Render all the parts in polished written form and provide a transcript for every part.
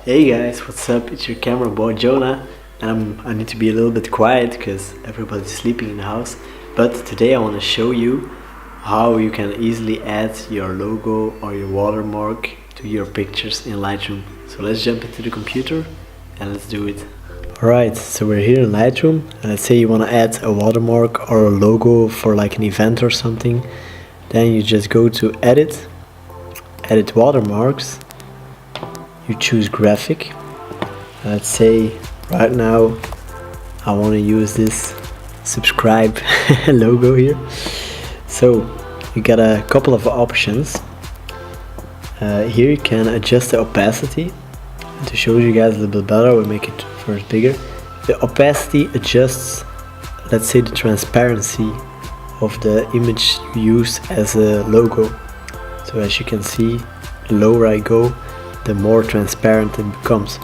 Hey guys, what's up? It's your camera boy Jonah, and I need to be a little bit quiet because everybody's sleeping in the house. But today I want to show you how you can easily add your logo or your watermark to your pictures in Lightroom. So let's jump into the computer and let's do it. Alright, so we're here in Lightroom, and let's say you want to add a watermark or a logo for like an event or something. Then you just go to Edit Watermarks. You choose graphic. Let's say right now I want to use this subscribe logo here. So you got a couple of options. Here you can adjust the opacity. To show you guys a little bit better, we'll make it first bigger. The opacity adjusts, let's say, the transparency of the image you use as a logo. So as you can see, the lower I go, the more transparent it becomes.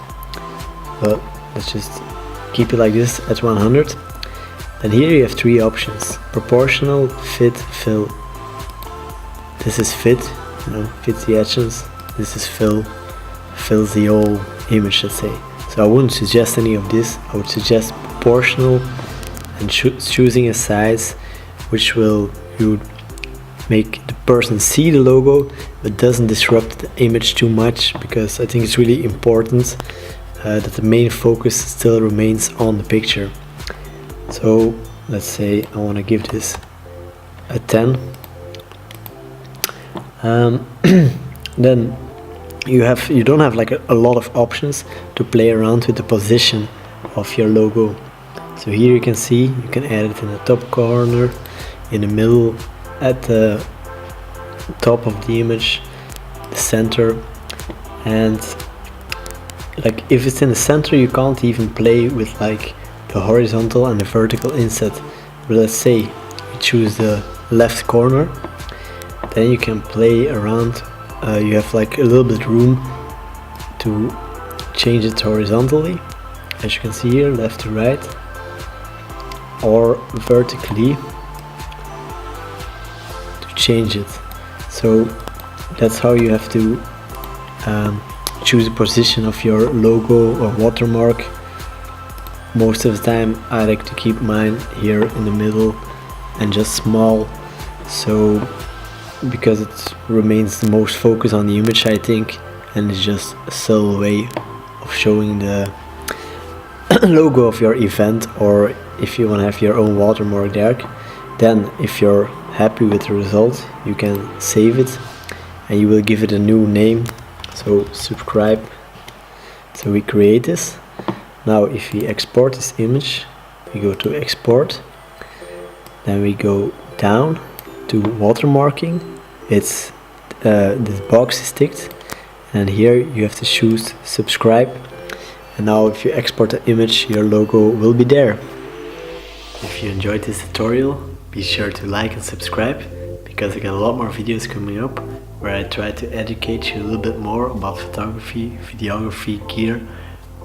But let's just keep it like this at 100. And here you have three options: proportional, fit, fill. This is fit, fits the edges. This is fill, fills the whole image, let's say. So I wouldn't suggest any of this. I would suggest proportional and choosing a size which will make the person see the logo but doesn't disrupt the image too much, because I think it's really important that the main focus still remains on the picture. So let's say I want to give this a 10. Then you don't have like a lot of options to play around with the position of your logo. So here you can see you can add it in the top corner, in the middle, at the top of the image, the center, and like if it's in the center you can't even play with like the horizontal and the vertical inset. But let's say you choose the left corner, then you can play around. You have like a little bit room to change it horizontally, as you can see here, left to right, or vertically to change it. So that's how you have to choose the position of your logo or watermark. Most of the time I like to keep mine here in the middle and just small, so because it remains the most focus on the image, I think, and it's just a subtle way of showing the logo of your event, or if you want to have your own watermark there. Then if you're happy with the result, you can save it and you will give it a new name. So subscribe. So we create this. Now if we export this image, we go to export, then we go down to watermarking. It's this box is ticked, and here you have to choose subscribe, and now if you export the image, your logo will be there. If you enjoyed this tutorial, be sure to like and subscribe, because I got a lot more videos coming up where I try to educate you a little bit more about photography, videography, gear,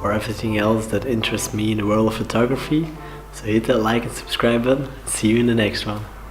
or everything else that interests me in the world of photography. So hit that like and subscribe button. See you in the next one.